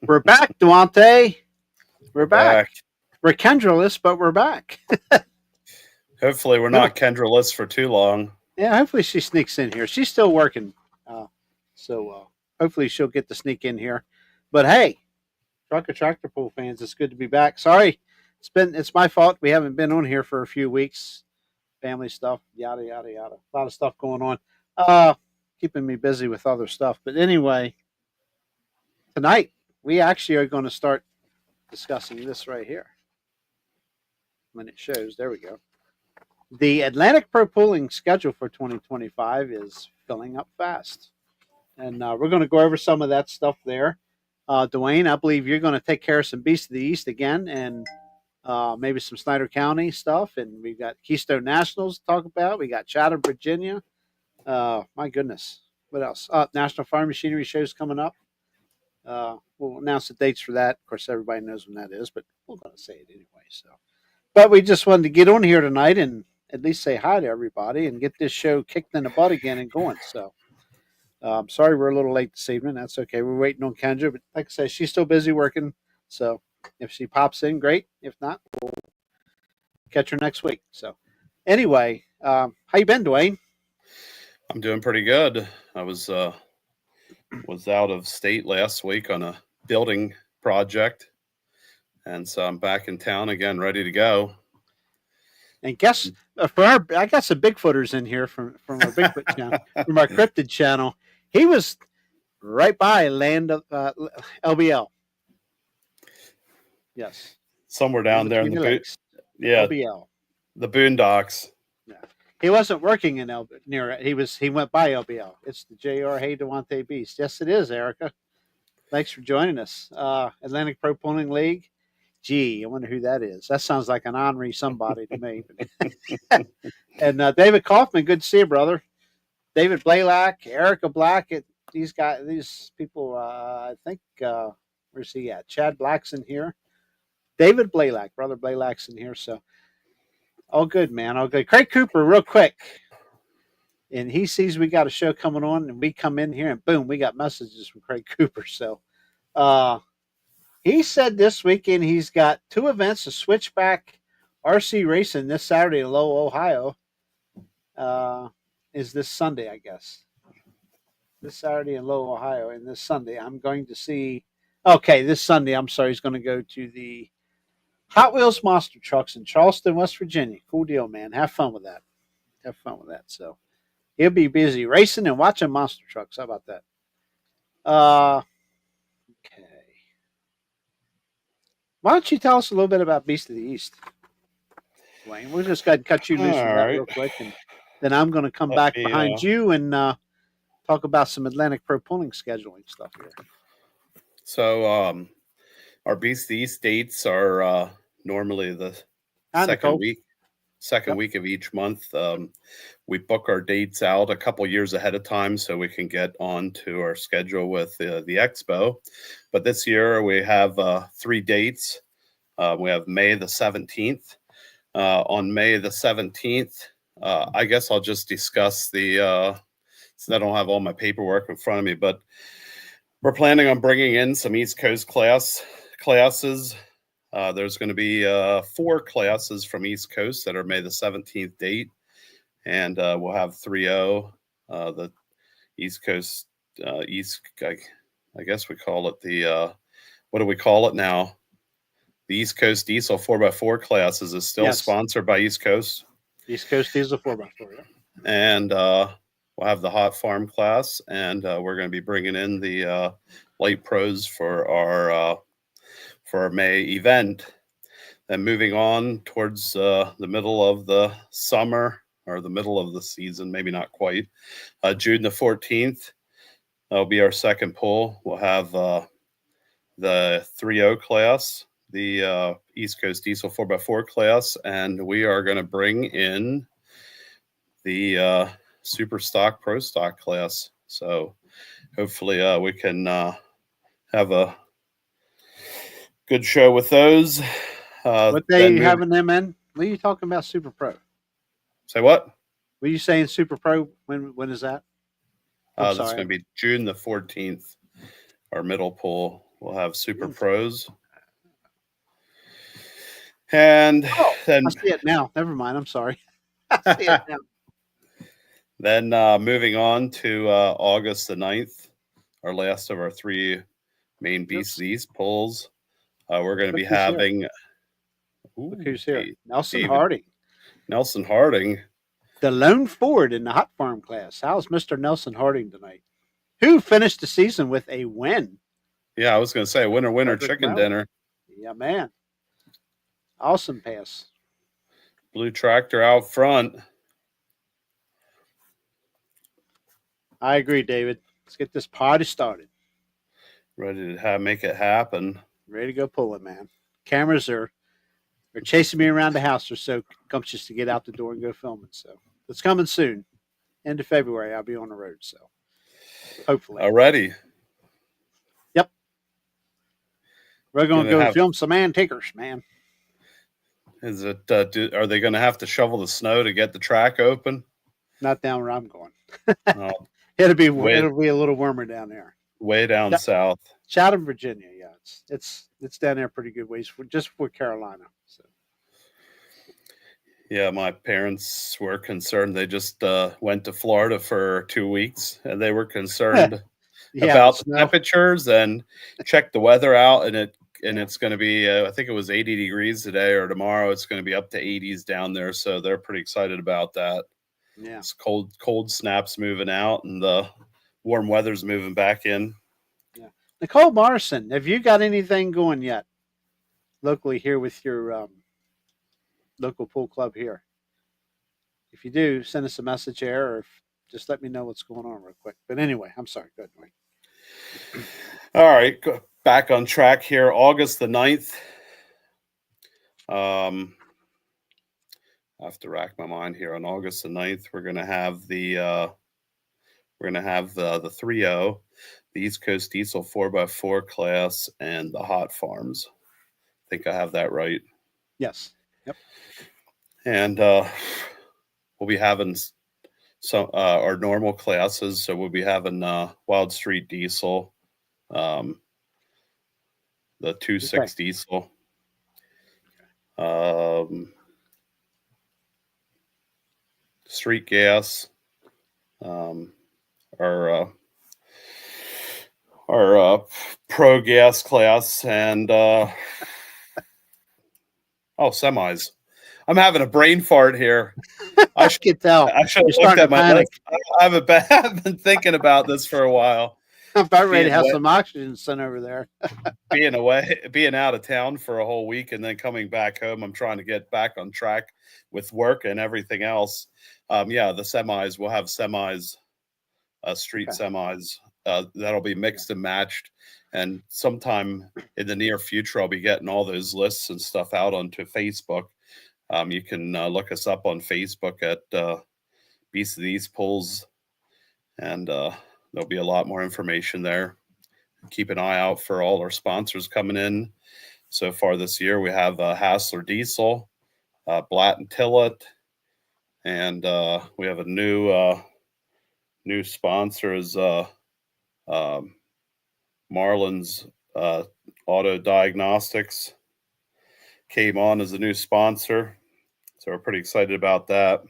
We're back, Duante. We're back. Back. We're Kendra-less, but we're back. Hopefully, we're not Kendra-less for too long. Yeah, hopefully she sneaks in here. She's still working, so hopefully she'll get to sneak in here. But hey, Trucker Tractor Pool fans, it's good to be back. Sorry, it's my fault. We haven't been on here for a few weeks. Family stuff, yada yada yada. A lot of stuff going on. Keeping me busy with other stuff. But anyway, tonight we actually are going to start discussing this right here. When it shows, there we go. The Atlantic Pro Pooling schedule for 2025 is filling up fast. And we're going to go over some of that stuff there. Dwayne, I believe you're going to take care of some Beast of the East again and maybe some Snyder County stuff. And we've got Keystone Nationals to talk about. We got Chatham, Virginia. My goodness. What else? National Farm Machinery Show's coming up. We'll announce the dates for that. Of course, everybody knows when that is, but we're going to say it anyway. But we just wanted to get on here tonight and at least say hi to everybody and get this show kicked in the butt again and going. So I'm sorry we're a little late this evening. That's okay. We're waiting on Kendra, but like I said, she's still busy working. So if she pops in, great. If not, we'll catch her next week. So anyway, how you been, Dwayne? I'm doing pretty good. I was out of state last week on a building project, and so I'm back in town again, ready to go. And guess I got some Bigfooters in here from our Bigfoot channel, from our cryptid channel. He was right by land of LBL. Yes, somewhere down there in the lakes. Yeah, LBL, the Boondocks. Yeah, he wasn't working in near it. He went by LBL. It's the J.R. Hey Duante Beast. Yes, it is, Erica. Thanks for joining us. Atlantic Pro Pooling League. Gee, I wonder who that is. That sounds like an Henri somebody to me. And David Kaufman, good to see you, brother. David Blaylock, Erica Black. These people, I think, where's he at? Chad Black's in here. David Blaylock, brother Blaylock's in here. So, all good, man. All good. Craig Cooper, real quick. And he sees we got a show coming on, and we come in here, and boom, we got messages from Craig Cooper. So, he said this weekend he's got 2 events of switchback RC racing this Saturday in Lowell, Ohio. Is this Sunday, I guess. This Saturday in Lowell, Ohio, and this Sunday I'm going to see. Okay, this Sunday, I'm sorry, he's going to go to the Hot Wheels Monster Trucks in Charleston, West Virginia. Cool deal, man. Have fun with that. So he'll be busy racing and watching monster trucks. How about that? Okay. Why don't you tell us a little bit about Beast of the East, Wayne? We'll just go ahead and cut you loose with that real quick, and then I'm going to come back behind you and talk about some Atlantic Pro Pooling scheduling stuff here. So our Beast of the East dates are normally the second week of each month. We book our dates out a couple years ahead of time so we can get onto our schedule with the expo. But this year we have 3 dates. We have May the 17th. On May the 17th, I guess I'll just discuss so I don't have all my paperwork in front of me, but we're planning on bringing in some East Coast classes. There's going to be 4 classes from East Coast that are May the 17th date, and we'll have 3-0, the East Coast, I guess we call it the, what do we call it now? The East Coast Diesel 4x4 classes is still sponsored by East Coast. East Coast Diesel 4x4, yeah. And we'll have the Hot Farm class, and we're going to be bringing in the light pros for our May event. Then moving on towards the middle of the summer, or the middle of the season, maybe not quite, June the 14th, that'll be our second pool. We'll have the 3-0 class, the East Coast Diesel 4x4 class, and we are going to bring in the Super Stock Pro Stock class. So hopefully we can have a good show with those. What day are you having them in? What are you talking about, Super Pro? Say what? Were you saying Super Pro? When is that? That's going to be June the 14th, our middle pool. We'll have Super Yes. Pros. And Oh, then I see it now. Never mind. I'm sorry. I see it now. then moving on to August the 9th, our last of our three main Beast Oops. East pulls. We're going to Look be who's here. having Look who's here. Nelson David Harding, Nelson Harding. the lone Ford in the hot farm class. How's Mr. Nelson Harding tonight? Who finished the season with a win? Yeah, I was going to say winner, Frederick, chicken Maryland. dinner. Yeah, man. Awesome pass. Blue tractor out front. I agree, David. Let's get this party started. Ready to make it happen. Ready to go pull it, man. Cameras are chasing me around the house. They're so gumptious to get out the door and go filming. So it's coming soon. End of February, I'll be on the road. So hopefully. Already. Yep. We're going to Gonna go have- film some antiquers, man. Is it? Are they going to have to shovel the snow to get the track open? Not down where I'm going. Oh, It'll be a little warmer down there. way down south. Chatham, Virginia. Yeah, it's down there pretty good ways just for Carolina. So Yeah, my parents were concerned. They just went to Florida for 2 weeks, and they were concerned about the temperatures and checked the weather out. And it's going to be, I think it was 80 degrees today, or tomorrow it's going to be up to 80s down there. So they're pretty excited about that. Yeah, it's cold snaps moving out, and the warm weather's moving back in. Yeah, Nicole Morrison, have you got anything going yet locally here with your local pool club here? If you do, send us a message there, or just let me know what's going on real quick. But anyway, I'm sorry. Go ahead, Mike. All right, back on track here. August the 9th. I have to rack my mind here. On August the 9th, we're going to have the 3.0, the East Coast Diesel 4x4 class, and the Hot Farms. I think I have that right. Yes. Yep. And we'll be having some our normal classes. So we'll be having Wild Street Diesel, the 2.6 diesel, street gas, our pro gas class, and semis. I'm having a brain fart here. I can tell. I should have looked at my list. I've been thinking about this for a while. I'm about ready to have some oxygen sent over there. being out of town for a whole week and then coming back home, I'm trying to get back on track with work and everything else. The semis, we'll have semis, street semis. That'll be mixed and matched. And sometime in the near future, I'll be getting all those lists and stuff out onto Facebook. You can look us up on Facebook at Beast of the East Pulls, and there'll be a lot more information there. Keep an eye out for all our sponsors coming in. So far this year, we have Hassler Diesel, Blatt and Tillett, and we have a new sponsor is Marlin's Auto Diagnostics. Came on as a new sponsor, so we're pretty excited about that.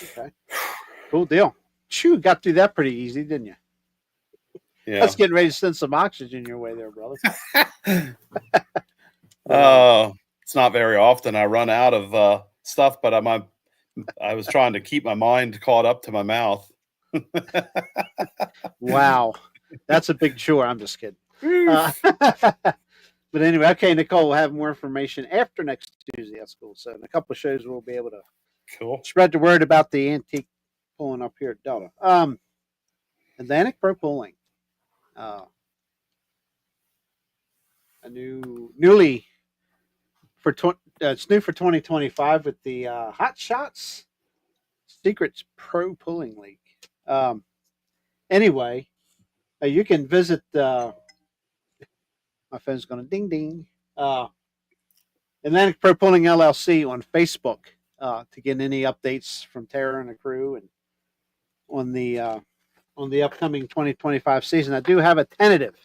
Okay, cool deal. Shoo, got through that pretty easy, didn't you? Yeah, that's getting ready to send some oxygen your way there, brother. It's not very often I run out of stuff, but I was trying to keep my mind caught up to my mouth. Wow, that's a big chore. I'm just kidding. But anyway, okay, Nicole, we'll have more information after next Tuesday. That's cool. So in a couple of shows, we'll be able to spread the word about the antique pulling up here at Delta. Atlantic Pro Pulling. A newly for it's new for 2025 with the Hot Shots Secrets Pro Pulling League. Anyway, you can visit. My phone's going to ding ding. Atlantic Pro Pulling LLC on Facebook to get any updates from Tara and the crew and on the on the upcoming 2025 season. I do have a tentative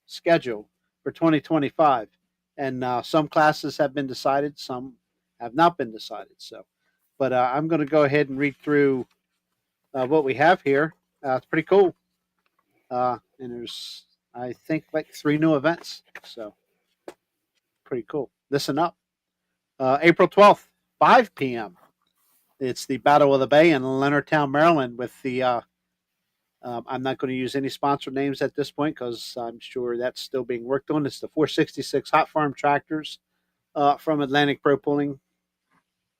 schedule for 2025, and some classes have been decided, some have not been decided. So, but I'm going to go ahead and read through what we have here. It's pretty cool, and there's I think like 3 new events. So pretty cool. Listen up. April 12th, 5 p.m. It's the Battle of the Bay in Leonardtown, Maryland, with the I'm not going to use any sponsor names at this point because I'm sure that's still being worked on. It's the 466 Hot Farm Tractors from Atlantic Pro Pulling,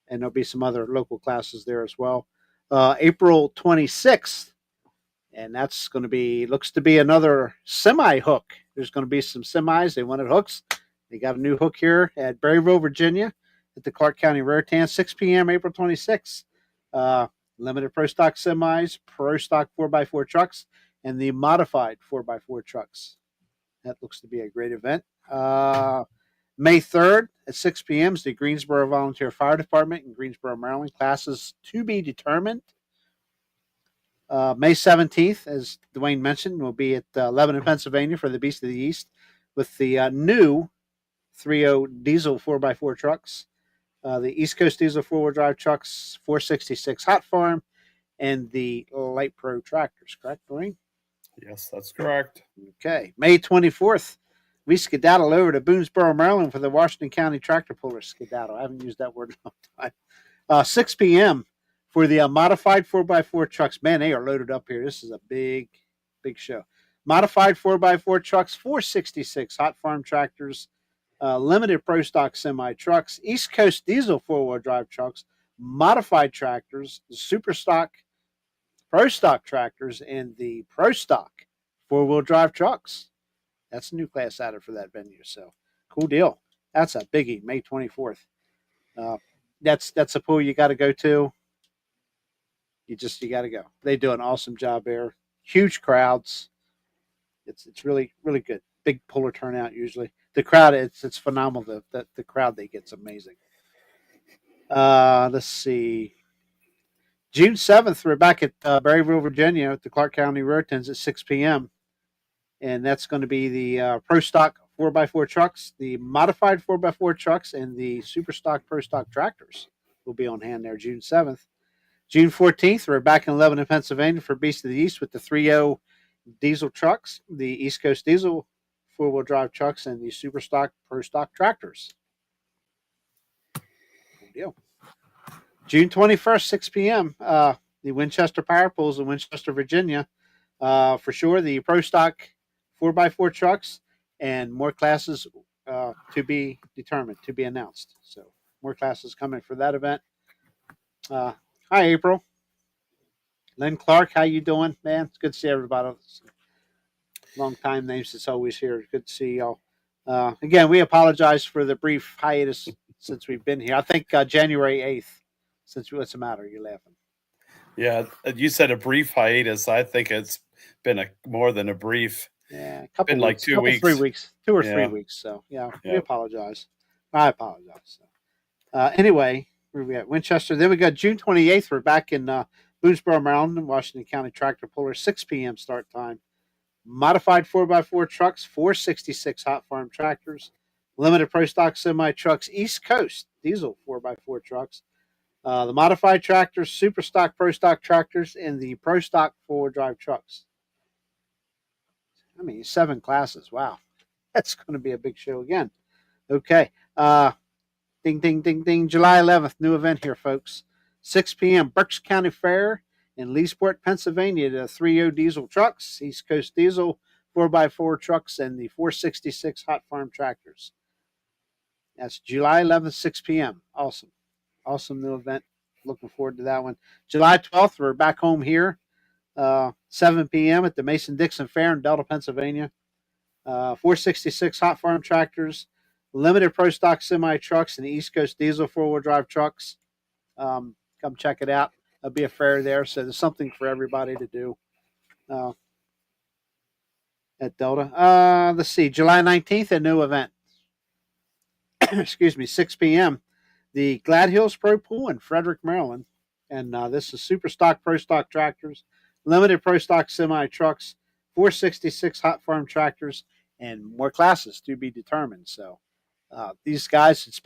and there'll be some other local classes there as well. April 26th, and that's going to be, looks to be another semi hook. There's going to be some semis. They wanted hooks. They got a new hook here at Berryville, Virginia at the Clark County Raritan, 6 p.m. April 26th. Limited Pro Stock semis, Pro Stock 4x4 trucks, and the modified 4x4 trucks. That looks to be a great event. May 3rd at 6 p.m. is the Greensboro Volunteer Fire Department in Greensboro, Maryland. Classes to be determined. May 17th, as Dwayne mentioned, will be at Lebanon, Pennsylvania for the Beast of the East with the new 3.0 diesel 4x4 trucks. The East Coast Diesel 4-wheel drive trucks, 466 Hot Farm, and the Light Pro tractors, correct, Dwayne? Yes, that's correct. Okay. May 24th, we skedaddle over to Boonesboro, Maryland for the Washington County Tractor Puller skedaddle. I haven't used that word in a long time. 6 p.m. for the modified 4x4 trucks. Man, they are loaded up here. This is a big, big show. Modified 4x4 trucks, 466 Hot Farm tractors, limited Pro Stock semi trucks, East Coast Diesel 4-wheel drive trucks, modified tractors, Super Stock, Pro Stock tractors, and the Pro Stock 4-wheel drive trucks. That's a new class added for that venue. So cool deal. That's a biggie. May 24th. That's a pool you got to go to. You got to go. They do an awesome job there. Huge crowds. It's really, really good. Big puller turnout usually. The crowd, it's phenomenal. The crowd they get's amazing. Let's see. June 7th, we're back at Berryville, Virginia at the Clark County Rotans at 6 p.m. And that's going to be the Pro Stock 4x4 trucks, the modified 4x4 trucks, and the Super Stock Pro Stock tractors will be on hand there June 7th. June 14th, we're back in Lebanon, Pennsylvania for Beast of the East with the 3.0 diesel trucks, the East Coast Diesel 4-wheel drive trucks, and the Super Stock Pro Stock tractors. Good deal. June 21st, 6 p.m., the Winchester Power Pools in Winchester, Virginia. For sure, the Pro Stock 4x4 trucks and more classes to be determined, to be announced. So more classes coming for that event. Hi, April. Lynn Clark, how you doing, man? It's good to see everybody. Long time names. It's always here. Good to see y'all. Again, we apologize for the brief hiatus since we've been here. I think January 8th. What's the matter? You're laughing. Yeah, you said a brief hiatus. I think it's been more than a brief. Yeah, a couple been weeks, like 2 weeks. 3 weeks, 2 or 3 Yeah. weeks. So yeah, Yeah. we apologize. I apologize. Anyway, where we at? Winchester. Then we got June 28th. We're back in Boonesboro, Maryland, Washington County Tractor Puller, 6 p.m. start time. Modified 4x4 trucks, 466 Hot Farm tractors, limited Pro Stock semi trucks, East Coast diesel 4x4 trucks, the modified tractors, Super Stock Pro Stock tractors, and the Pro Stock 4-wheel drive trucks. I mean, 7 classes. Wow. That's going to be a big show again. Okay. Ding, ding, ding, ding. July 11th, new event here, folks. 6 p.m. Berks County Fair in Leesport, Pennsylvania. The 3.0 diesel trucks, East Coast Diesel 4x4 trucks, and the 466 Hot Farm tractors. That's July 11th, 6 p.m. Awesome. Awesome new event. Looking forward to that one. July 12th, we're back home here. 7 p.m. at the Mason-Dixon Fair in Delta, Pennsylvania. 466 Hot Farm tractors, limited Pro Stock semi trucks, and the East Coast Diesel 4-wheel drive trucks. Come check it out. There'll be a fair there, so there's something for everybody to do at Delta. Let's see, July 19th, a new event. Excuse me, 6 p.m. The Glad Hills Pro Pool in Frederick, Maryland. And this is super stock, pro stock tractors, limited pro stock semi trucks, 466 hot farm tractors, and more classes to be determined. So these guys,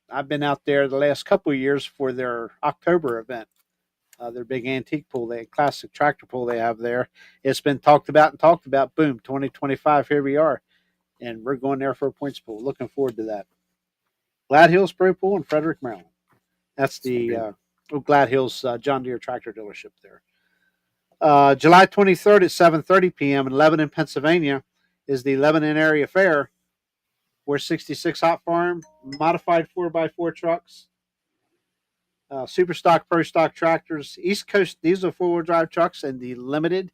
I've been out there the last couple of years for their October event, their big antique pool, they classic tractor pool they have there. It's been talked about and talked about. Boom, 2025, here we are, and we're going there for a points pool. Looking forward to that. Glad Hills Pro Pool in Frederick, Maryland. That's the Glad Hills John Deere tractor dealership there. July 23rd at 7:30 p.m. in Lebanon, Pennsylvania, is the Lebanon Area Fair, where 66 hot farm modified 4x4 trucks, super stock, pro stock tractors, East Coast diesel 4-wheel drive trucks, and the limited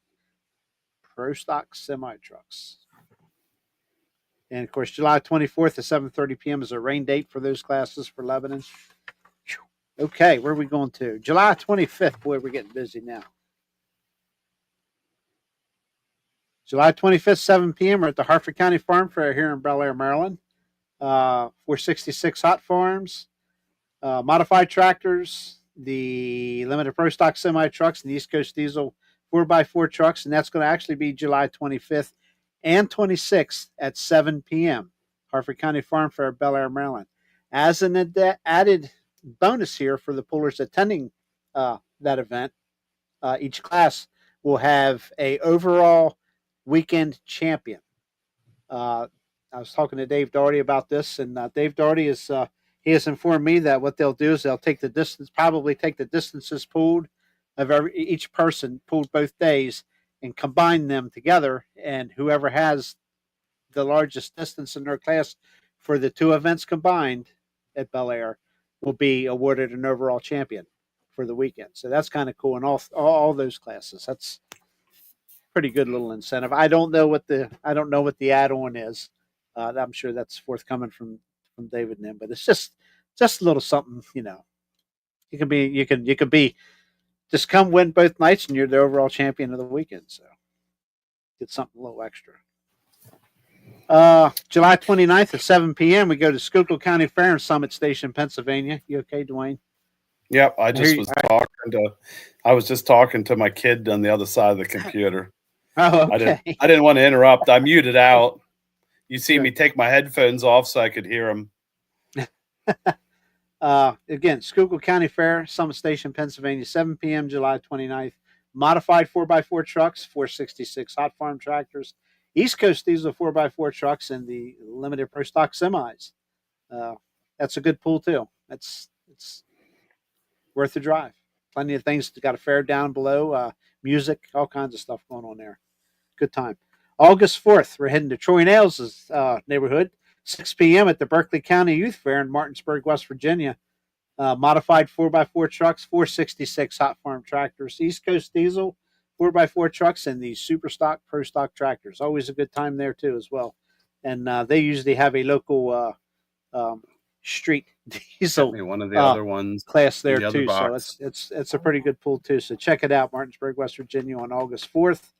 pro stock semi trucks. And of course, July 24th at 7:30 p.m. is a rain date for those classes for Lebanon. Okay, where are we going to? July 25th. Boy, we're getting busy now. July 25th, 7 p.m. We're at the Harford County Farm Fair here in Bel Air, Maryland. 466 hot farms, modified tractors, the limited pro stock semi trucks, and the East Coast diesel 4x4 trucks. And that's going to actually be July 25th and 26th at 7 p.m. Harford County Farm Fair, Bel Air, Maryland. As an added bonus here for the pullers attending that event, each class will have a overall weekend champion. I was talking to Dave Doherty about this, and Dave Doherty he has informed me that what they'll do is they'll take the distance, probably take the distances pooled of each person pooled both days, and combine them together, and whoever has the largest distance in their class for the two events combined at Bel Air will be awarded an overall champion for the weekend. So that's kind of cool in all those classes. That's pretty good little incentive. I don't know what the add-on is. I'm sure that's forthcoming from David and them, but it's just a little something, You can be just come win both nights and you're the overall champion of the weekend. So get something a little extra. July 29th at 7 p.m. we go to Schuylkill County Fair in Summit Station, Pennsylvania. You okay, Dwayne? Yep, I was just talking to my kid on the other side of the computer. Oh, okay. I didn't want to interrupt. I muted out. You see me take my headphones off so I could hear him. Again, Schuylkill County Fair, Summit Station, Pennsylvania, 7 p.m. July 29th. Modified 4x4 trucks, 466 hot farm tractors, East Coast diesel 4x4 trucks, and the limited pro stock semis. That's a good pool too. It's worth the drive. Plenty of things. Got a fair down below, music, all kinds of stuff going on there. Good time. August 4th, we're heading to Troy Nails' neighborhood, 6 p.m. at the Berkeley County Youth Fair in Martinsburg, West Virginia. Modified 4x4 trucks, 466 hot farm tractors, East Coast diesel 4x4 trucks, and the super stock, pro stock tractors. Always a good time there too as well. And they usually have a local street diesel one of the other ones class there too. Box. So it's a pretty good pool too. So check it out, Martinsburg, West Virginia, on August 4th.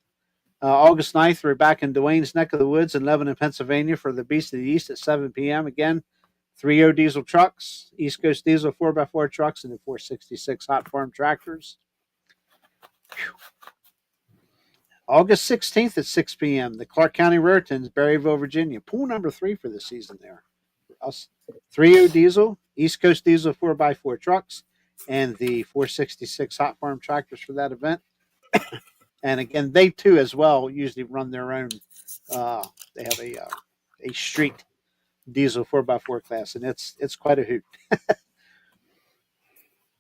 August 9th, we're back in Dwayne's neck of the woods in Lebanon, Pennsylvania for the Beast of the East at 7 p.m. Again, 3.0 diesel trucks, East Coast diesel 4x4 trucks, and the 466 hot farm tractors. Whew. August 16th at 6 p.m., the Clark County Raretons, Berryville, Virginia. Pool number 3 for the season there. Us 3.0 diesel, East Coast diesel 4x4 trucks, and the 466 hot farm tractors for that event. And again, they too as well usually run their own. They have a street diesel 4x4 class, and it's quite a hoot.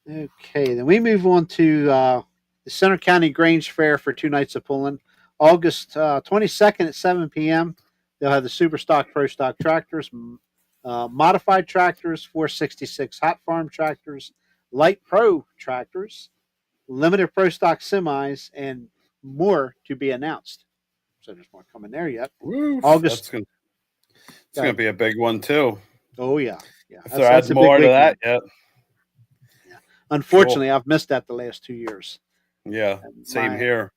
Okay, then we move on to the Center County Grange Fair for 2 nights of pulling. August 22nd at 7 p.m. They'll have the Super Stock Pro Stock tractors, modified tractors, 466 hot farm tractors, light pro tractors, limited pro stock semis, and more to be announced. So there's more coming there yet. Woo, August. It's going to be a big one too. Oh yeah. If there adds more to that yet. Yeah. Unfortunately, I've missed that the last 2 years. Yeah, same here.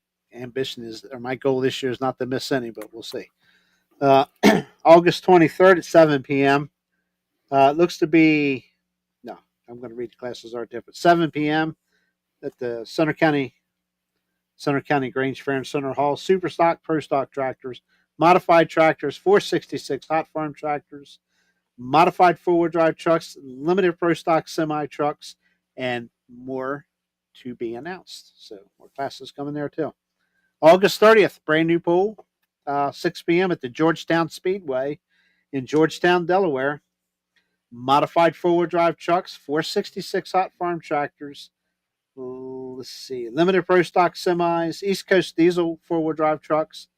My goal this year is not to miss any, but we'll see. August 23rd at 7 p.m. It looks to be, no, I'm going to read the classes are different. 7 p.m. at the Center County Grange Fair and Center Hall. Super stock, pro stock tractors, modified tractors, 466 hot farm tractors, modified four-wheel drive trucks, limited pro stock semi trucks, and more to be announced. So more classes coming there too. August 30th, brand new pool, 6 p.m. at the Georgetown Speedway in Georgetown, Delaware. Modified four-wheel drive trucks, 466 hot farm tractors. Let's see, limited pro stock semis, East Coast diesel four-wheel drive trucks,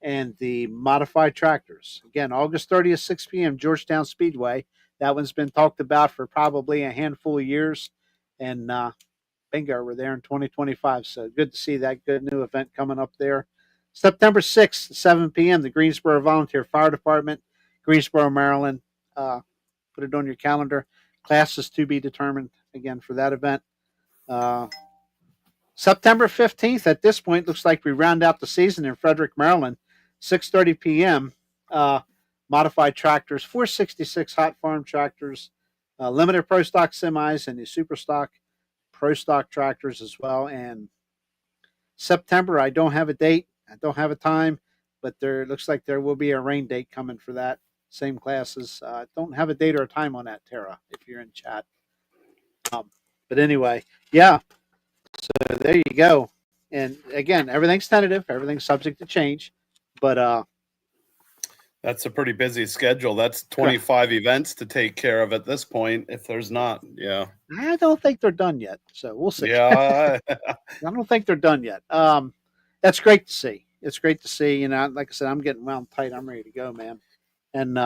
and the modified tractors. Again, August 30th, 6 p.m., Georgetown Speedway. That one's been talked about for probably a handful of years. And bingo, we're there in 2025. So good to see that good new event coming up there. September 6th, 7 p.m., the Greensboro Volunteer Fire Department, Greensboro, Maryland. Put it on your calendar. Classes to be determined again for that event. September 15th, at this point, looks like we round out the season in Frederick, Maryland. 6:30 p.m. Modified tractors, 466 hot farm tractors, limited pro stock semis, and the super stock pro stock tractors as well. And September, I don't have a date, I don't have a time, but there looks like there will be a rain date coming for that. Same classes. Don't have a date or a time on that, Tara, if you're in chat. But anyway, yeah. So there you go. And again, everything's tentative, everything's subject to change. But That's a pretty busy schedule. That's 25 events to take care of at this point, if there's not. Yeah. I don't think they're done yet. So we'll see. Yeah. I don't think they're done yet. That's great to see. It's great to see. You know, like I said, I'm getting wound tight. I'm ready to go, man. And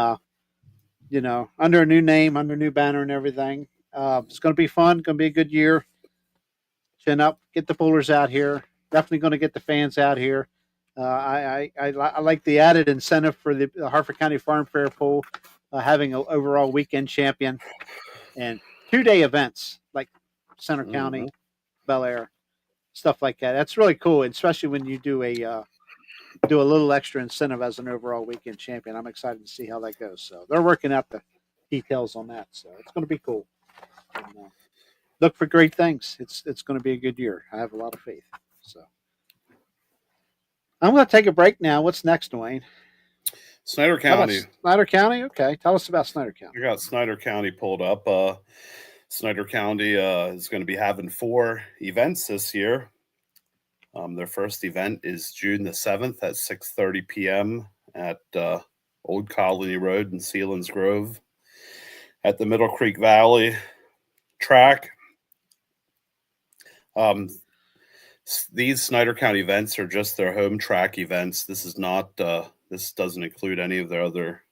you know, under a new name, under a new banner, and everything. It's going to be fun. Going to be a good year. Chin up. Get the pullers out here. Definitely going to get the fans out here. I like the added incentive for the Harford County Farm Fair pool, having an overall weekend champion and 2-day events like Center County, Bel Air, stuff like that. That's really cool, especially when you do a little extra incentive as an overall weekend champion. I'm excited to see how that goes. So they're working out the details on that. So it's going to be cool. And, look for great things. It's going to be a good year. I have a lot of faith. So I'm going to take a break now. What's next, Dwayne? Snyder County. Snyder County? Okay. Tell us about Snyder County. I got Snyder County pulled up. Snyder County is going to be having 4 events this year. Their first event is June the 7th at 6:30 p.m. at Old Colony Road in Sealands Grove at the Middle Creek Valley track. These Snyder County events are just their home track events. This is not. This doesn't include any of their other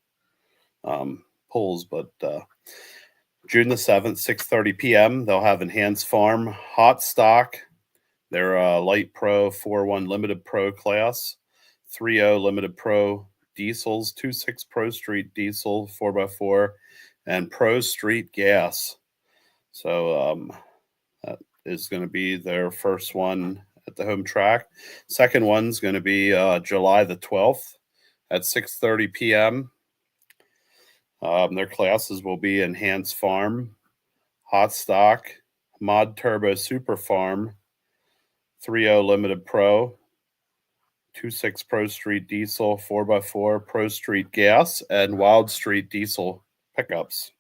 pulls. But June the 7th, 6:30 p.m. They'll have Enhanced Farm Hot Stock. Their Light Pro 4.1 Limited Pro class, 3.0 Limited Pro diesels, 2.6 Pro Street diesel 4x4, and Pro Street gas. So that is going to be their first one at the home track. Second one's going to be July the 12th at 6:30 p.m. Their classes will be Enhanced Farm, Hot Stock, Mod Turbo Super Farm, 3.0 Limited Pro, 2.6 Pro Street Diesel, 4x4 Pro Street Gas, and Wild Street Diesel pickups.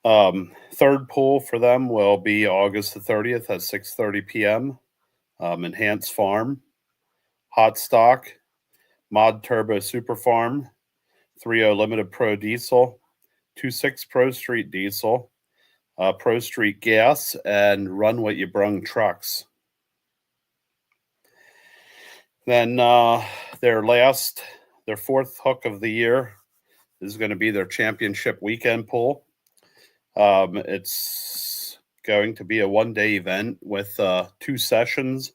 Third pull for them will be August the 30th at 6:30 p.m. Enhanced Farm, Hot Stock, Mod Turbo Super Farm, 3.0 Limited Pro Diesel, 2.6 Pro Street Diesel, Pro Street Gas, and Run What You Brung trucks. Then their fourth hook of the year is going to be their championship weekend pull. It's going to be a 1-day event with 2 sessions.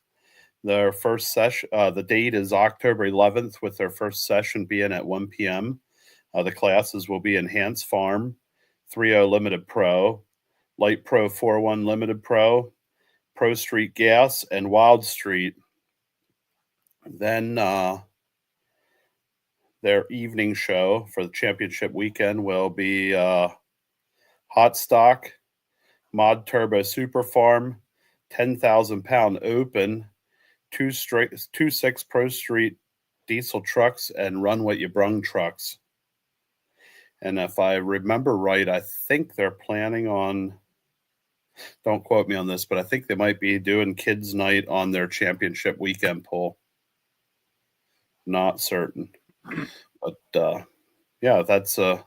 Their first session, the date is October 11th, with their first session being at 1 p.m. The classes will be Enhanced Farm, 3.0 Limited Pro, Light Pro 4.1 Limited Pro, Pro Street Gas, and Wild Street. Then their evening show for the championship weekend will be Hot Stock, Mod Turbo Super Farm, 10,000-pound open, two 6 Pro Street diesel trucks, and Run What You Brung trucks. And if I remember right, I think they're planning on, don't quote me on this, but I think they might be doing kids' night on their championship weekend pull. Not certain. But yeah, that's a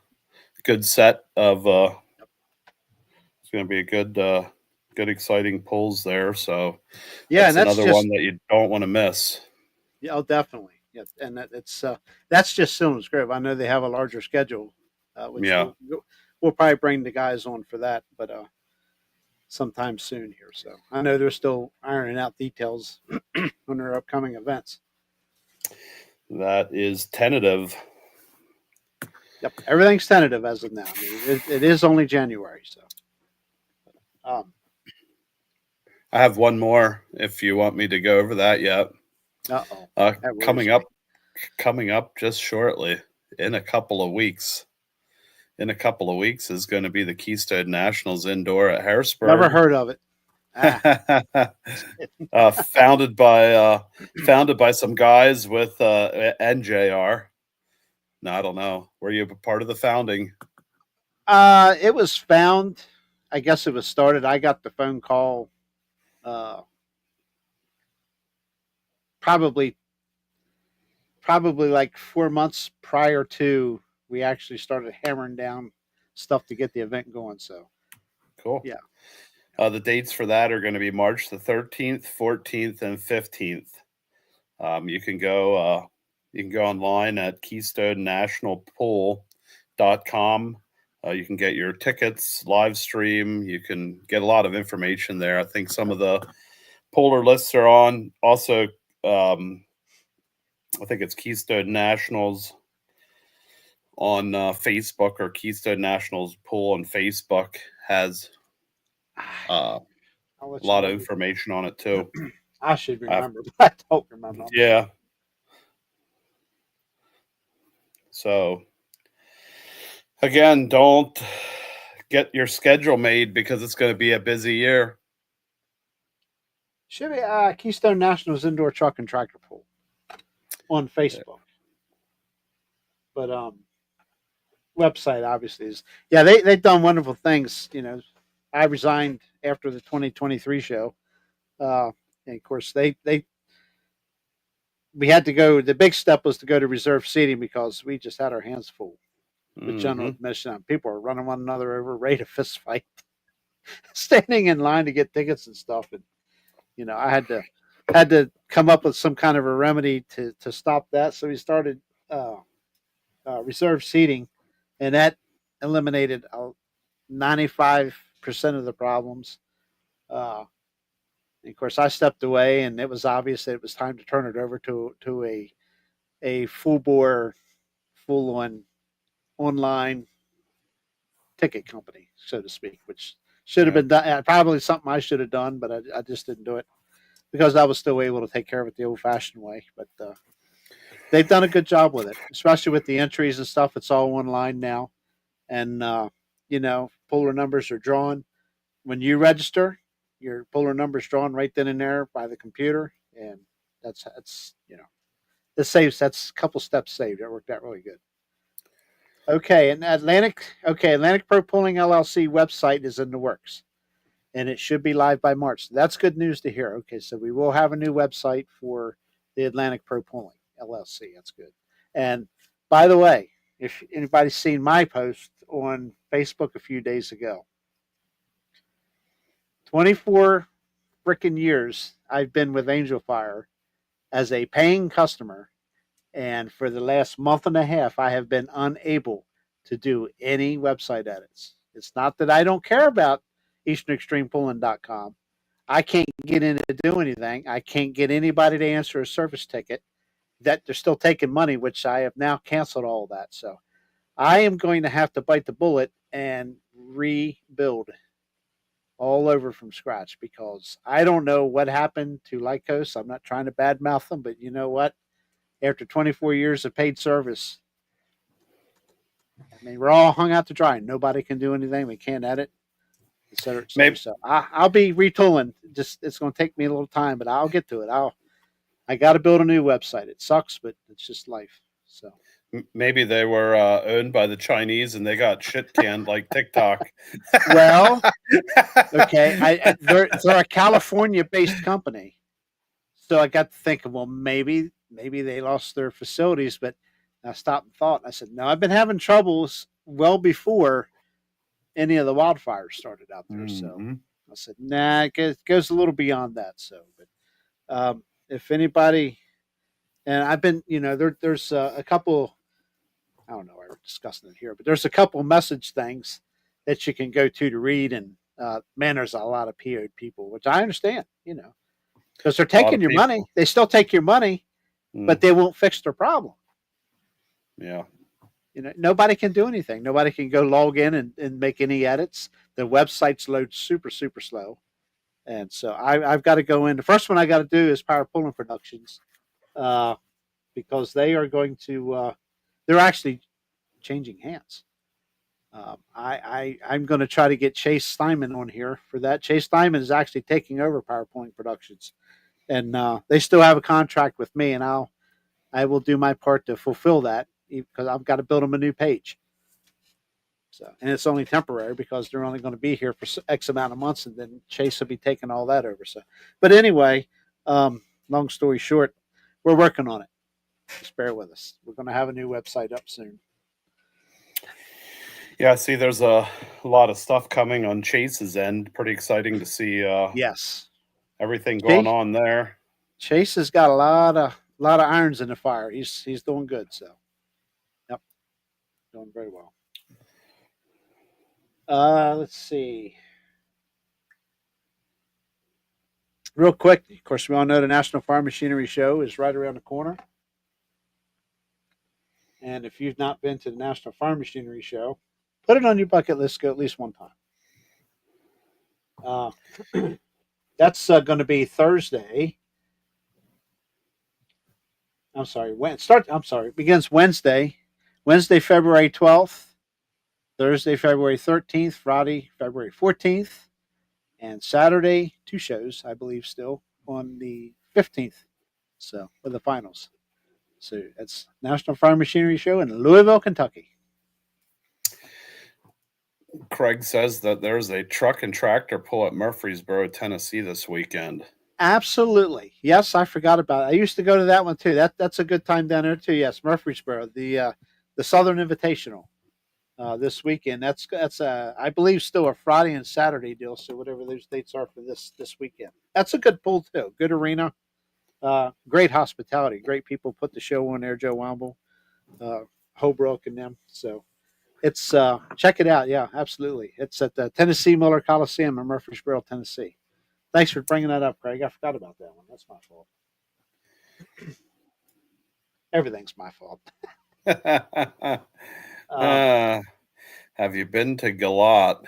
good set of it's going to be a good exciting pulls there. So Yeah, that's and that's another one just that you don't want to miss. yeah, oh, definitely. Yeah, and that's just Silver's Grove. I know they have a larger schedule, which Yeah, we'll probably bring the guys on for that, but sometime soon here. So I know they're still ironing out details on their upcoming events. that is tentative. Yep, everything's tentative as of now. I mean, it is only January, so. Um, I have one more if you want me to go over that yet. uh-oh, Uh, that coming worries me. up, coming up just shortly in a couple of weeks. In a couple of weeks is going to be the Keystone Nationals indoor at Never Harrisburg. heard of it. Ah, uh, founded by uh, founded by some guys with NJR. No, I don't know. Were you a part of the founding? it was found. I guess it was started. I got the phone call. Uh, probably like 4 months prior to we actually started hammering down stuff to get the event going. So Cool. yeah, The dates for that are going to be March the 13th, 14th, and 15th. You can go online at KeystoneNationalPool.com. You can get your tickets, live stream. You can get a lot of information there. I think some of the polar lists are on. Also, I think it's Keystone Nationals on Facebook, or Keystone Nationals Pool on Facebook has uh, I'll a let you lot of know. information on it too. I should Uh, remember, but I don't remember. I'm sorry. yeah. So again, don't get your schedule made because it's going to be a busy year. Should be Keystone Nationals Indoor Truck and Tractor Pool on Facebook. But website obviously is yeah, they've done wonderful things. You know, I resigned after the 2023 show. And of course they we had to go, the big step was to go to reserve seating because we just had our hands full with general Mm-hmm. admission. And people are running one another over, ready to fist fight, standing in line to get tickets and stuff. And you know, I had to come up with some kind of a remedy to stop that. So we started uh, reserve seating, and that eliminated 95% of the problems. Uh, and of course, I stepped away, and it was obvious that it was time to turn it over to a full bore, full on online ticket company, so to speak, which should have Yeah. been done. Probably something I should have done, but I just didn't do it because I was still able to take care of it the old fashioned way. But they've done a good job with it, especially with the entries and stuff. It's all online now, and you know, puller numbers are drawn when you register. Your puller number's drawn right then and there by the computer, and that's you know, this saves, that's a couple steps saved. It worked out really good. Okay, and Atlantic Pro Pulling LLC website is in the works, and it should be live by March. So that's good news to hear. Okay, so we will have a new website for the Atlantic Pro Pulling LLC. That's good. And by the way, if anybody's seen my post on Facebook a few days ago, 24 freaking years I've been with Angel Fire as a paying customer, and for the last month and a half, I have been unable to do any website edits. It's not that I don't care about EasternExtremePulling.com. I can't get in to do anything. I can't get anybody to answer a service ticket. That they're still taking money, which I have now canceled all of that. So I am going to have to bite the bullet and rebuild all over from scratch because I don't know what happened to Lycos. I'm not trying to badmouth them, but you know what? After 24 years of paid service, I mean, we're all hung out to dry. Nobody can do anything. We can't edit. et cetera, et cetera. Maybe So I'll be retooling. Just it's going to take me a little time, but I'll get to it. I got to build a new website. It sucks, but it's just life. So maybe they were owned by the Chinese and they got shit canned like TikTok. well, okay, they're a California-based company, so I got to thinking, well, maybe they lost their facilities, but I stopped and thought. I said, no, I've been having troubles well before any of the wildfires started out there. So Mm-hmm. I said, nah, it goes a little beyond that. So, but if anybody, and I've been, there's a couple. I don't know. We're discussing it here, but there's a couple message things that you can go to read, and man, there's a lot of PO'd people, which I understand, because they're A lot taking of your money. people. They still take your money, but Mm, they won't fix their problem. yeah. Nobody can do anything. Nobody can go log in and make any edits. The websites load super, super slow. And so I've got to go in. The first one I got to do is Power Pulling Productions, uh, because they are going to, they're actually changing hands. I'm going to try to get Chase Steinman on here for that. Chase Steinman is actually taking over PowerPoint Productions, and they still have a contract with me, and I will do my part to fulfill that because I've got to build them a new page. So, and it's only temporary because they're only going to be here for X amount of months, and then Chase will be taking all that over. So, but anyway, long story short, we're working on it. Just bear with us. We're going to have a new website up soon. Yeah, see, there's a lot of stuff coming on Chase's end. Pretty exciting to see Yes, everything going Chase. on there. Chase has got a lot of irons in the fire. He's doing good. So, yep, doing very well. Let's see. Real quick, of course, we all know the National Farm Machinery Show is right around the corner. And if you've not been to the National Farm Machinery Show, put it on your bucket list. Go at least one time. Uh, that's going to be Thursday. I'm sorry. It begins Wednesday. Wednesday, February 12th. Thursday, February 13th. Friday, February 14th. And Saturday, two shows, I believe, still on the 15th. So, for the finals. So, that's National Farm Machinery Show in Louisville, Kentucky. Craig says that there's a truck and tractor pull at Murfreesboro, Tennessee this weekend. Absolutely. Yes, I forgot about it. I used to go to that one too. That's a good time down there too. Yes, Murfreesboro, the Southern Invitational this weekend. That's I believe still a Friday and Saturday deal. So whatever those dates are for this weekend, that's a good pull too. Good arena, great hospitality, great people put the show on there. Joe Womble, Holbrook, and them. So it's check it out. Yeah, absolutely. It's at the Tennessee Miller Coliseum in Murfreesboro, Tennessee. Thanks for bringing that up, Craig. I forgot about that one. That's my fault. Everything's my fault. Um, Have you been to Galat?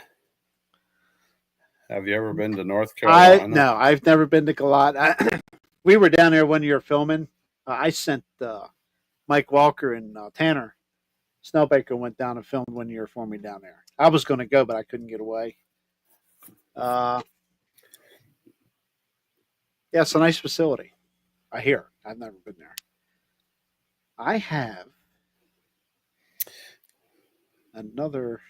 Have you ever been to North Carolina? I've never been to Galat. We were down there one year filming. I sent Mike Walker and Tanner Snellbaker went down and filmed one year for me down there. I was going to go, but I couldn't get away. Yeah, it's a nice facility. I hear. I've never been there. I have another.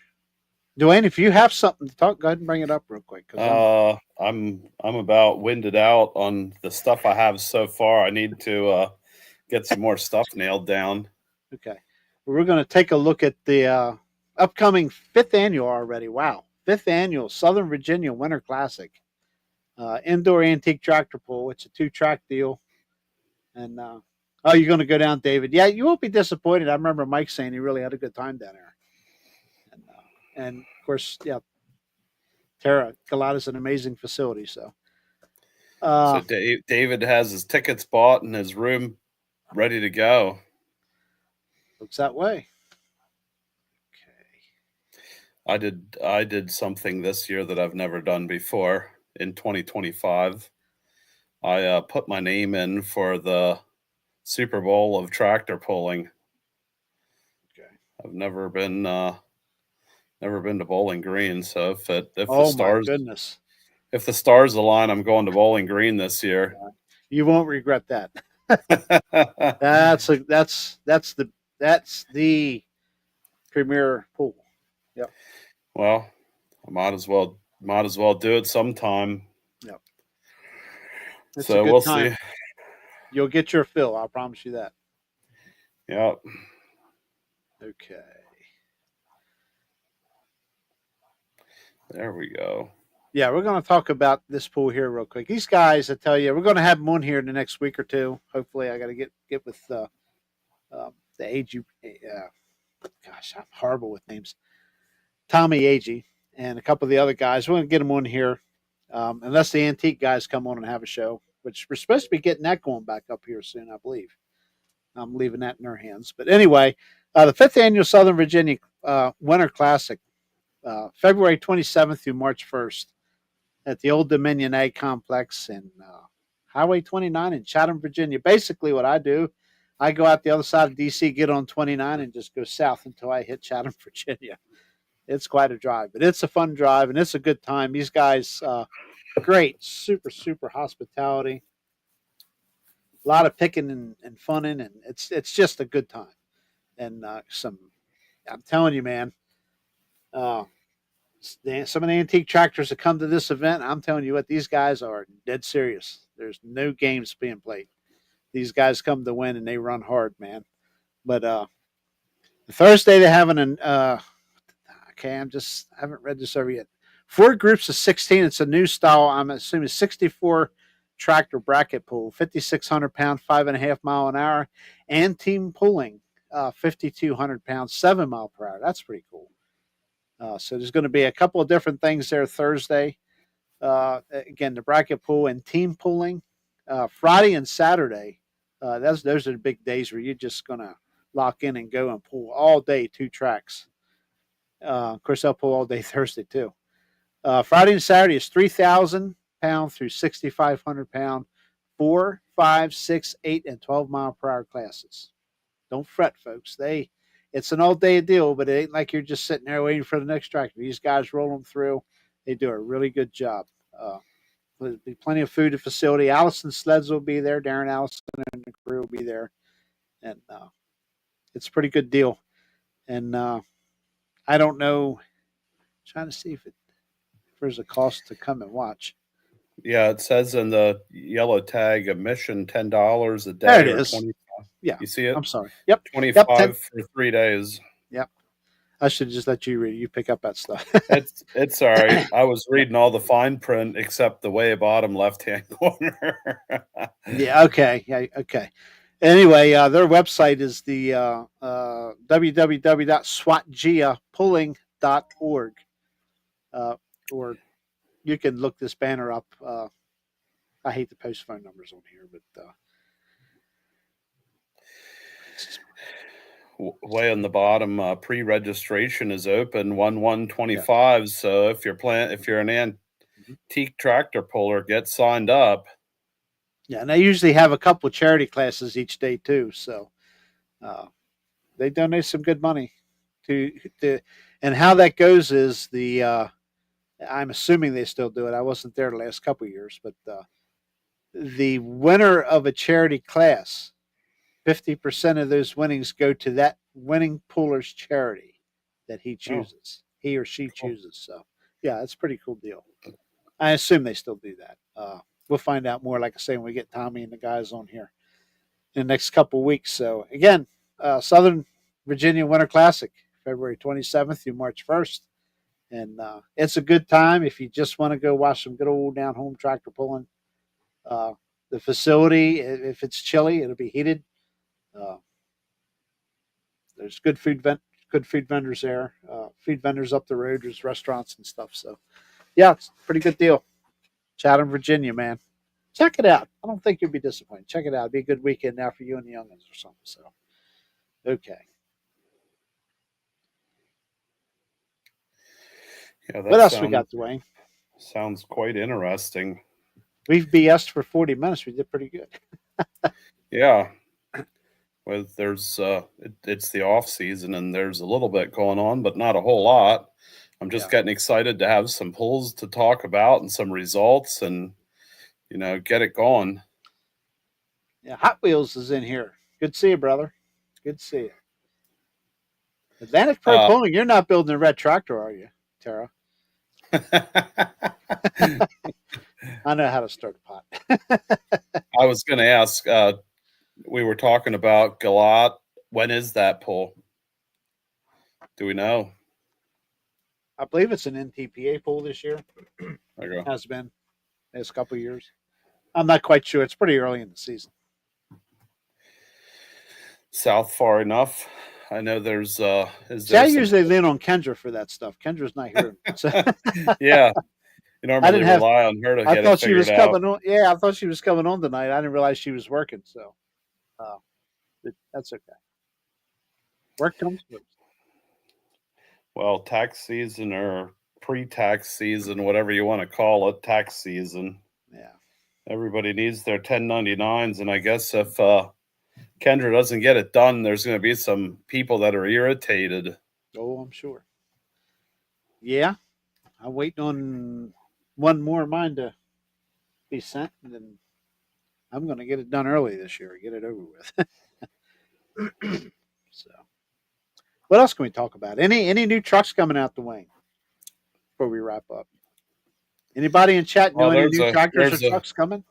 Dwayne, if you have something to talk, go ahead and bring it up real quick. I'm about winded out on the stuff I have so far. I need to get some more stuff nailed down. Okay. We're going to take a look at the upcoming fifth annual already. Wow. Fifth annual Southern Virginia Winter Classic. Indoor antique tractor pull. It's a 2-track deal. And you're going to go down, David. Yeah, you won't be disappointed. I remember Mike saying he really had a good time down there. And of course, yeah, Tara Galata is an amazing facility. So, So David has his tickets bought and his room ready to go. looks that way. Okay. I did something this year that I've never done before. In 2025, I put my name in for the Super Bowl of tractor pulling. Okay. I've never been Never been to Bowling Green, so Oh my goodness. if the stars align, I'm going to Bowling Green this year. You won't regret that. That's the premier pool. Yep. Well, I might as well do it sometime. Yep. It's a So good we'll see. time. You'll get your fill. I promise you that. Yeah. Okay. There we go. Yeah, we're going to talk about this pool here real quick. These guys, I tell you, we're going to have them on here in the next week or two. Hopefully, I got to get with the AG. Gosh, I'm horrible with names. Tommy Agee and a couple of the other guys. We're going to get them on here, unless the antique guys come on and have a show, which we're supposed to be getting that going back up here soon, I believe. I'm leaving that in their hands. But anyway, the fifth annual Southern Virginia Winter Classic, February 27th through March 1st at the Old Dominion Ag Complex in Highway 29 in Chatham, Virginia. Basically, what I do, I go out the other side of DC, get on 29, and just go south until I hit Chatham, Virginia. It's quite a drive, but it's a fun drive and it's a good time. These guys, great, super hospitality. A lot of picking and funning, and it's just a good time. And I'm telling you, man, uh, some of the antique tractors that come to this event, I'm telling you what, these guys are dead serious. There's no games being played. These guys come to win and they run hard, man. But Thursday they're having an okay, I haven't read this over yet. 4 groups of 16. It's a new style. I'm assuming 64 tractor bracket pool, 5,600 pound, 5.5 mile an hour, and team pulling, 5,200 pounds, 7 mile per hour. That's pretty cool. So there's going to be a couple of different things there Thursday. Again, the bracket pool and team pulling. Friday and Saturday, those are the big days where you're just going to lock in and go and pull all day 2 tracks. Of course, they'll pull all day Thursday too. Friday and Saturday is 3,000 pound through 6,500 pound, 4, 5, 6, 8, and 12 mile per hour classes. Don't fret, folks. It's an all day deal, but it ain't like you're just sitting there waiting for the next tractor. These guys roll them through. They do a really good job. There'll be plenty of food at the facility. Allison Sleds will be there. Darren Allison and the crew will be there, and it's a pretty good deal. And I don't know. Trying to see if there's a cost to come and watch. Yeah, it says in the yellow tag admission $10 a day. There it is. 20. Yeah, you see it? I'm sorry. Yep, 25 yep, for 3 days. Yep. I should just let you read it. You pick up that stuff. It's sorry. I was reading all the fine print except the way bottom left hand corner. Yeah. Okay. Yeah. Okay. Anyway, their website is the www.swatgiapulling.org, or you can look this banner up. I hate to post phone numbers on here, but way on the bottom, pre-registration is open 1/1/25. Yeah. So if you're an antique tractor puller, get signed up. Yeah, and they usually have a couple charity classes each day too. So they donate some good money to and how that goes is I'm assuming they still do it. I wasn't there the last couple of years, but the winner of a charity class, 50% of those winnings go to that winning puller's charity that he chooses, he or she chooses. So yeah, it's a pretty cool deal. I assume they still do that. We'll find out more, like I say, when we get Tommy and the guys on here in the next couple of weeks. So again, Southern Virginia Winter Classic, February 27th through March 1st. And it's a good time if you just want to go watch some good old down home tractor pulling. The facility, if it's chilly, it'll be heated. There's good food vendors there. Food vendors up the road. There's restaurants and stuff. So yeah, it's a pretty good deal. Chatham, Virginia, man. Check it out. I don't think you'll be disappointed. Check it out. It'll be a good weekend now for you and the youngins or something. So, okay. Yeah, what else we got, Dwayne? Sounds quite interesting. We've BS'd for 40 minutes. We did pretty good. Yeah. with it's the off season and there's a little bit going on, but not a whole lot. I'm just getting excited to have some pulls to talk about and some results and, get it going. Yeah, Hot Wheels is in here. Good to see you, brother. Good to see you. Advantage Pro Pulling, you're not building a red tractor, are you, Tara? I know how to start a pot. I was going to ask, we were talking about Galat. When is that pull? Do we know? I believe it's an NTPA pull this year. Okay. Has been last couple of years. I'm not quite sure. It's pretty early in the season. South far enough. I know there's I usually lean on Kendra for that stuff. Kendra's not here. So. Yeah. You normally rely on her to get it figured out. I thought she was coming on tonight. I didn't realize she was working, so that's okay. Work comes first. Well, tax season or pre-tax season, whatever you want to call it, tax season. Yeah. Everybody needs their 1099s, and I guess if Kendra doesn't get it done, there's going to be some people that are irritated. Oh, I'm sure. Yeah. I'm waiting on one more of mine to be sent, and then I'm going to get it done early this year, get it over with. So, what else can we talk about? Any new trucks coming out the Wayne before we wrap up? Anybody in chat know any new tractors or trucks coming?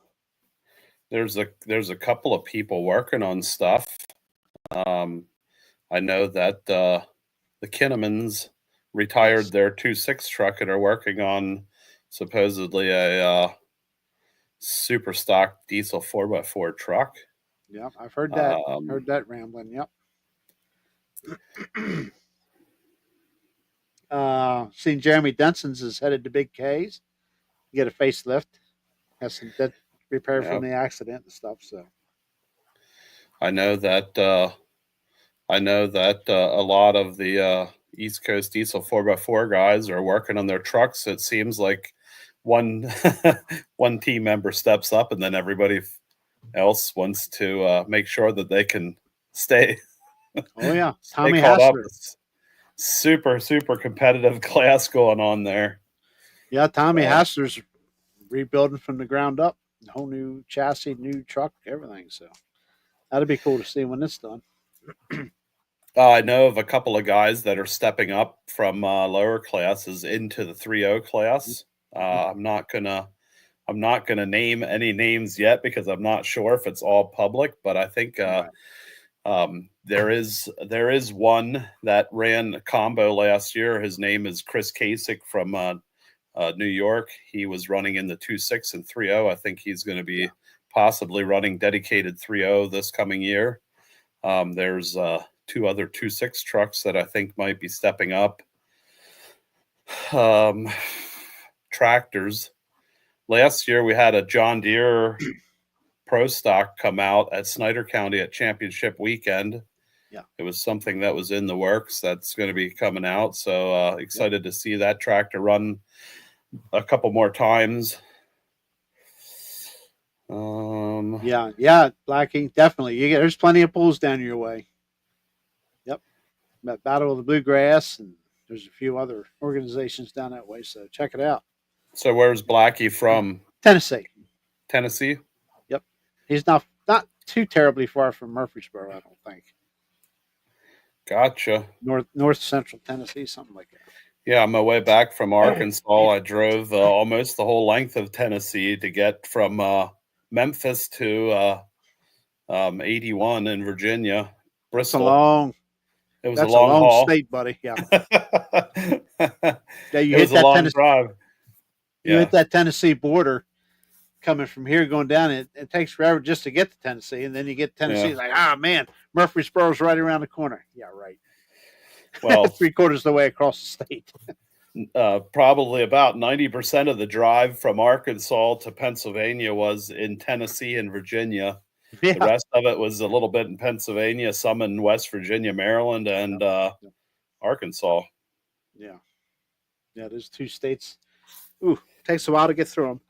There's a couple of people working on stuff. I know that the Kinnemans retired their 2.6 truck and are working on supposedly a super stock diesel 4x4 truck. Yeah, I've heard that. Heard that rambling. Yep. Seen Jeremy Denson's is headed to Big K's. Get a facelift. Has some debt repair from the accident and stuff. So I know that a lot of the East Coast diesel 4x4 guys are working on their trucks. It seems like one team member steps up and then everybody else wants to make sure that they can stay. Oh yeah, Tommy Hassler. Super competitive class going on there. Yeah, Tommy Hassler's rebuilding from the ground up. Whole new chassis, new truck, everything. So that'd be cool to see when it's done. I know of a couple of guys that are stepping up from lower classes into the 3.0 class. I'm not gonna name any names yet because I'm not sure if it's all public, but I think there is one that ran a combo last year. His name is Chris Kasich from New York. He was running in the 2.6 and 3.0. I think he's going to be possibly running dedicated 3.0 this coming year. There's two other 2.6 trucks that I think might be stepping up. Tractors. Last year we had a John Deere Pro Stock come out at Snyder County at Championship Weekend. Yeah, it was something that was in the works that's going to be coming out. So excited to see that tractor run a couple more times. Yeah, Blackie, definitely. There's plenty of pulls down your way. Yep, that Battle of the Bluegrass, and there's a few other organizations down that way. So check it out. So where's Blackie from? Tennessee. Yep. He's not too terribly far from Murfreesboro, I don't think. Gotcha. North Central Tennessee, something like that. Yeah, on my way back from Arkansas, I drove almost the whole length of Tennessee to get from Memphis to 81 in Virginia, Bristol. It was a long haul. State, buddy. Yeah. You hit that long drive. You hit that Tennessee border coming from here going down. It takes forever just to get to Tennessee, and then you get to Tennessee. It's like, man, Murfreesboro's right around the corner. Yeah, right. Well, 3/4 of the way across the state. Probably about 90% of the drive from Arkansas to Pennsylvania was in Tennessee and Virginia. Yeah. The rest of it was a little bit in Pennsylvania, some in West Virginia, Maryland, and Arkansas. Yeah. Yeah, there's two states. Ooh, takes a while to get through them.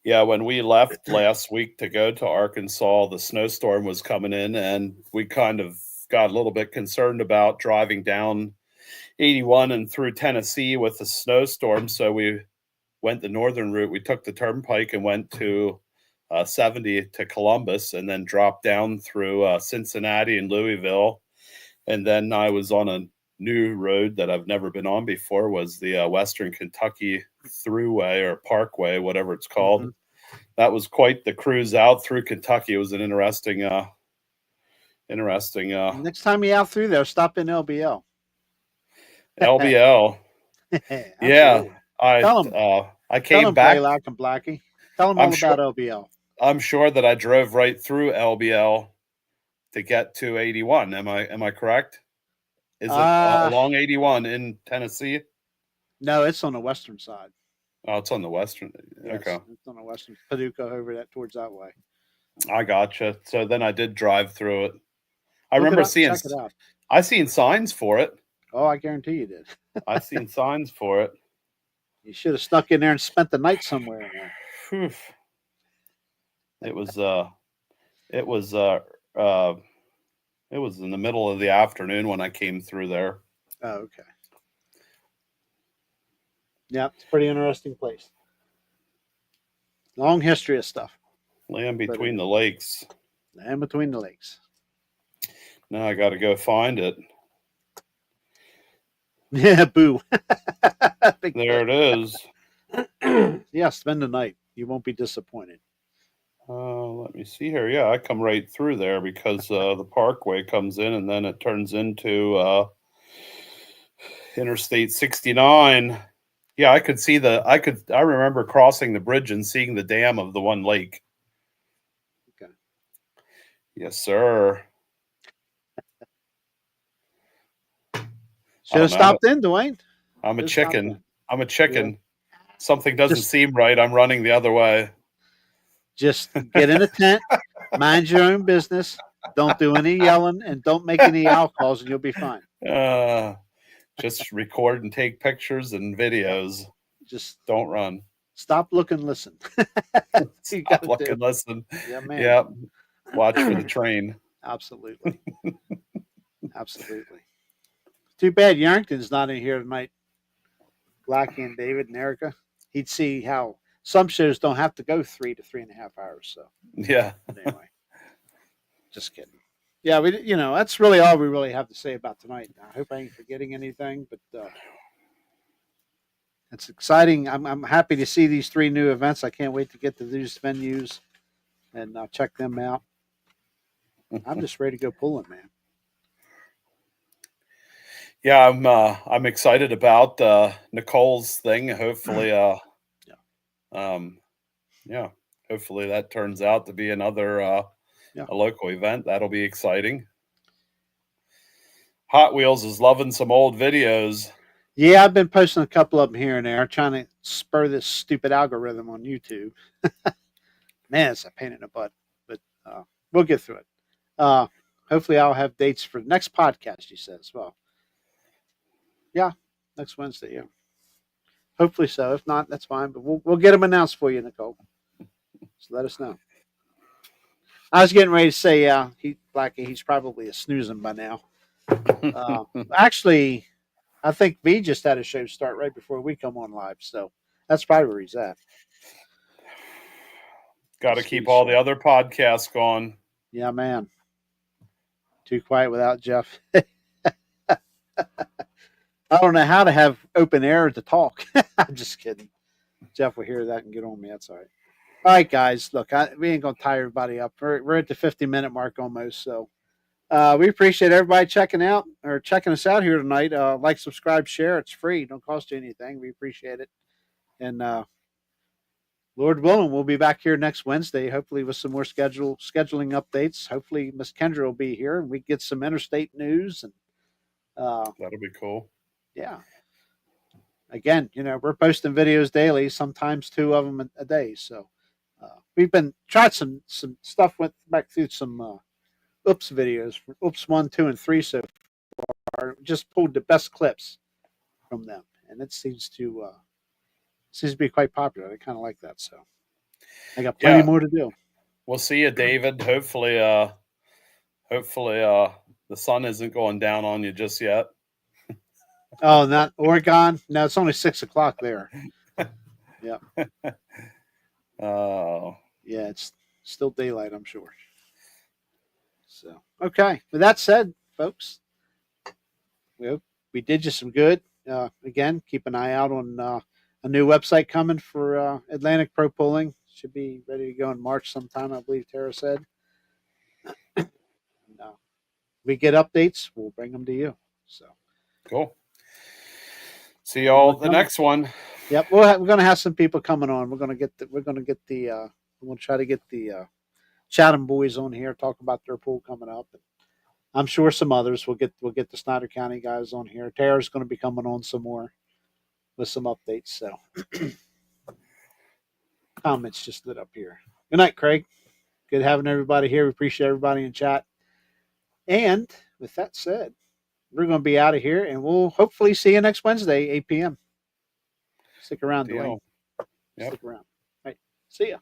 Yeah, when we left last week to go to Arkansas, the snowstorm was coming in, and we kind of got a little bit concerned about driving down 81 and through Tennessee with the snowstorm. So we went the northern route. We took the turnpike and went to 70 to Columbus, and then dropped down through Cincinnati and Louisville. And then I was on a new road that I've never been on before, was the Western Kentucky Thruway or Parkway, whatever it's called. Mm-hmm. That was quite the cruise out through Kentucky. It was an interesting. Next time you're out through there, stop in LBL. LBL. Yeah, Absolutely. Tell them. I Tell came them, back. Graylock and Blackie. Tell them I'm all sure. about LBL. I'm sure that I drove right through LBL to get to 81. Am I correct? Is it along 81 in Tennessee? No, it's on the western side. Oh, it's on the western. Yes, Okay, it's on the western. Paducah over that towards that way. I gotcha. So then I did drive through it. I Look it remember up, seeing. check it out. I seen signs for it. Oh, I guarantee you did. I seen signs for it. You should have snuck in there and spent the night somewhere in there. Whew. It was it was in the middle of the afternoon when I came through there. Oh, okay. Yeah, it's a pretty interesting place. Long history of stuff. Land between the lakes. Land between the lakes. Now I got to go find it. Yeah, boo. There it is. Yeah, spend the night. You won't be disappointed. Let me see here. Yeah, I come right through there because the parkway comes in and then it turns into Interstate 69. Yeah, I could see I remember crossing the bridge and seeing the dam of the one lake. Okay. Yes, sir. Should have stopped in, Dwayne. I'm a chicken. I'm a chicken. Yeah. Something doesn't seem right. I'm running the other way. Just get in a tent, mind your own business, don't do any yelling, and don't make any owl calls, and you'll be fine. Just record and take pictures and videos. Just don't run. Stop, look, and listen. Stop, look, and listen. Yeah, man. Yeah. Watch for the train. Absolutely. Absolutely. Too bad Yarrington's not in here tonight. Blackie and David and Erica. He'd see how some shows don't have to go 3 to 3.5 hours. So yeah. But anyway, just kidding. Yeah, that's really all we really have to say about tonight. I hope I ain't forgetting anything, but it's exciting. I'm happy to see these 3 new events. I can't wait to get to these venues and check them out. I'm just ready to go pulling, man. Yeah, I'm excited about Nicole's thing. Hopefully, hopefully that turns out to be another a local event. That'll be exciting. Hot Wheels is loving some old videos. Yeah, I've been posting a couple of them here and there, trying to spur this stupid algorithm on YouTube. Man, it's a pain in the butt, but we'll get through it. Hopefully, I'll have dates for the next podcast. He says, well. Yeah, next Wednesday. Yeah, hopefully so. If not, that's fine. But we'll get them announced for you, Nicole. So let us know. I was getting ready to say, Blackie, he's probably a snoozing by now. Actually, I think V just had a show start right before we come on live, so that's probably where he's at. Got to keep all the other podcasts going. Yeah, man. Too quiet without Jeff. I don't know how to have open air to talk. I'm just kidding. Jeff will hear that and get on me. That's all right. All right, guys. Look, we ain't going to tie everybody up. We're at the 50-minute mark almost. So we appreciate everybody checking us out here tonight. Like, subscribe, share. It's free. Don't cost you anything. We appreciate it. And Lord willing, we'll be back here next Wednesday, hopefully with some more scheduling updates. Hopefully Miss Kendra will be here and we get some interstate news. And that'll be cool. Yeah. Again, we're posting videos daily, sometimes 2 of them a day. So we've been tried some stuff, went back through some Oops videos, Oops 1, 2, and 3 so far. Just pulled the best clips from them, and it seems to be quite popular. I kind of like that. So I got plenty Yeah. more to do. We'll see you, David. Hopefully, the sun isn't going down on you just yet. Oh, not Oregon. No, it's only 6 o'clock there. Yeah. Oh, Yeah, it's still daylight, I'm sure. So, okay. With that said, folks, we did you some good. Again, keep an eye out on a new website coming for Atlantic Pro Pulling. Should be ready to go in March sometime, I believe Tara said. And, we get updates, we'll bring them to you. So, cool. See y'all the coming. next one. Yep, we're going to have some people coming on. We're going to get the. We're going to try to get the Chatham boys on here, talk about their pool coming up. I'm sure some others. We'll get the Snyder County guys on here. Tara's going to be coming on some more with some updates. So comments just lit up here. Good night, Craig. Good having everybody here. We appreciate everybody in chat. And with that said, we're going to be out of here, and we'll hopefully see you next Wednesday, 8 p.m. Stick around, Dwayne. Yep. Stick around. All right. See ya.